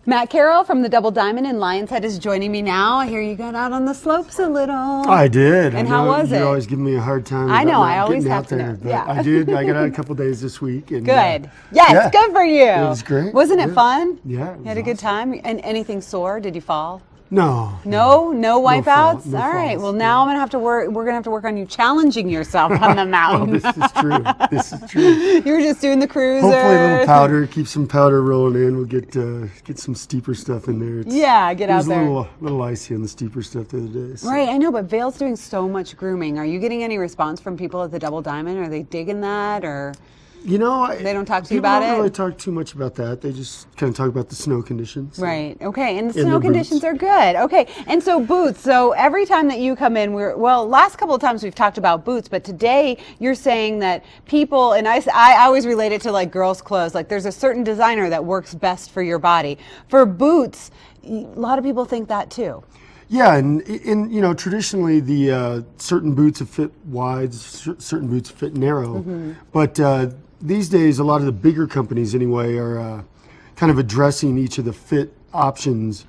Matt Carroll from the Double Diamond in Lion's Head is joining me now. I hear you got out on the slopes a little. I did. And how was it? You're always giving me a hard time. I know. I about always getting have out to there, know. but Yeah. I did. I got out a couple days this week. And, good. Yes, yeah. good for you. It was great. Wasn't it fun? Yeah. You had a good time? And anything sore? Did you fall? No. No wipeouts? No All right. falls. Well, now I'm going to have to work. We're going to have to work on you challenging yourself on the mountain. This is true. This is true. You were just doing the cruiser. Hopefully a little powder. Keep some powder rolling in. We'll get some steeper stuff in there. Yeah, get out there. It was a little icy on the steeper stuff the other day. So. Right, I know, but Vail's doing so much grooming. Are you getting any response from people at the Double Diamond? Are they digging that, or they don't talk to you about it? People don't it? really talk too much about that. They just kind of talk about the snow conditions. Right. Okay. And the And snow the conditions boots. are good. Okay. And so boots. So every time that you come in, last couple of times we've talked about boots, but today you're saying that people, and I always relate it to like girls' clothes. Like there's a certain designer that works best for your body. For boots, a lot of people think that too. Yeah, and traditionally the certain boots have fit wide, certain boots fit narrow, but these days a lot of the bigger companies anyway are kind of addressing each of the fit options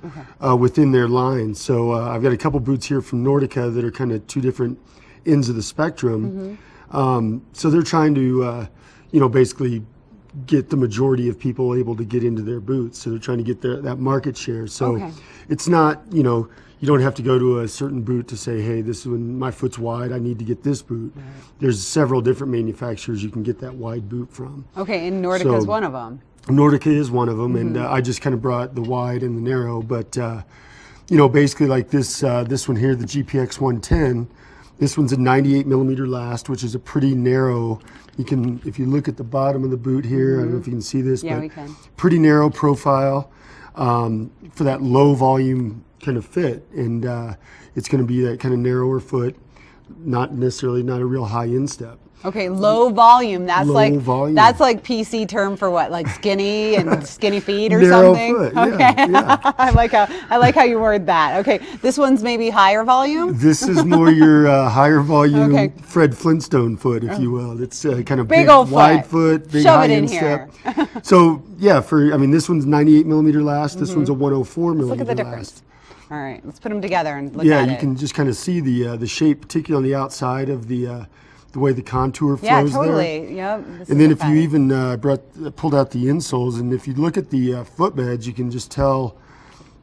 within their line. So I've got a couple boots here from Nordica that are kind of two different ends of the spectrum. So they're trying to basically get the majority of people able to get into their boots. So they're trying to get that market share. So it's not, you don't have to go to a certain boot to say, hey, this is when my foot's wide, I need to get this boot. Right. There's several different manufacturers you can get that wide boot from. Okay, and Nordica is one of them. Nordica is one of them, and I just kind of brought the wide and the narrow. But, basically like this one here, the GPX 110, this one's a 98 millimeter last, which is a pretty narrow. If you look at the bottom of the boot here, I don't know if you can see this, Yeah, but we can. Pretty narrow profile for that low volume kind of fit, and it's going to be that kind of narrower foot, not a real high instep. Okay, low volume. That's volume. That's like PC term for what? Like skinny and skinny feet or Narrow something. foot, okay. yeah. I like how you word that. Okay, this one's maybe higher volume. This is more your higher volume Okay. Fred Flintstone foot, if you will. It's kind of Big old wide foot. foot, big Shove high it in instep. here. So yeah, this one's 98 millimeter last. This one's a 104 millimeter Look at the last. difference. All right, let's put them together and look Yeah, at it. you can just kind of see the shape, particularly on the outside of the way the contour flows Yeah, there. totally. Yep. And then if you even pulled out the insoles, and if you look at the footbeds, you can just tell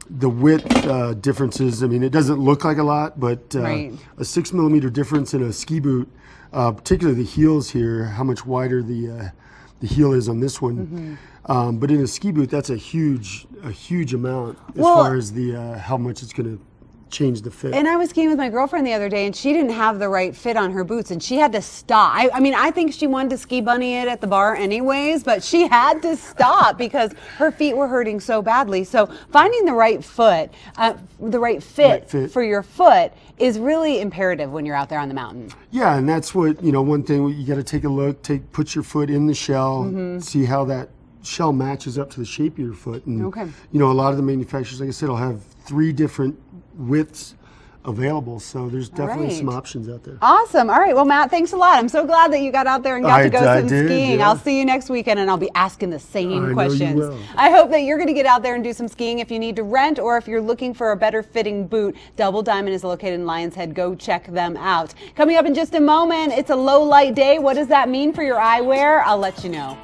the width differences. I mean, it doesn't look like a lot, but Right. a 6 millimeter difference in a ski boot, particularly the heels here, how much wider the heel is on this one. But in a ski boot, that's a huge amount as far as the how much it's going to change the fit. And I was skiing with my girlfriend the other day, and she didn't have the right fit on her boots, and she had to stop. I mean, I think she wanted to ski bunny it at the bar anyways, but she had to stop because her feet were hurting so badly. So finding the right foot, the right fit for your foot is really imperative when you're out there on the mountain. Yeah, and that's what, one thing you got to take a look, put your foot in the shell, see how that shell matches up to the shape of your foot. And, a lot of the manufacturers, like I said, will have 3 different widths available, so there's definitely some options out there. Awesome. All right, well, Matt, thanks a lot. I'm so glad that you got out there and got to go some skiing. Yeah. I'll see you next weekend, and I'll be asking the same questions. I know you will. I hope that you're going to get out there and do some skiing. If you need to rent or if you're looking for a better fitting boot, Double Diamond is located in Lion's Head. Go check them out. Coming up in just a moment, it's a low light day. What does that mean for your eyewear? I'll let you know.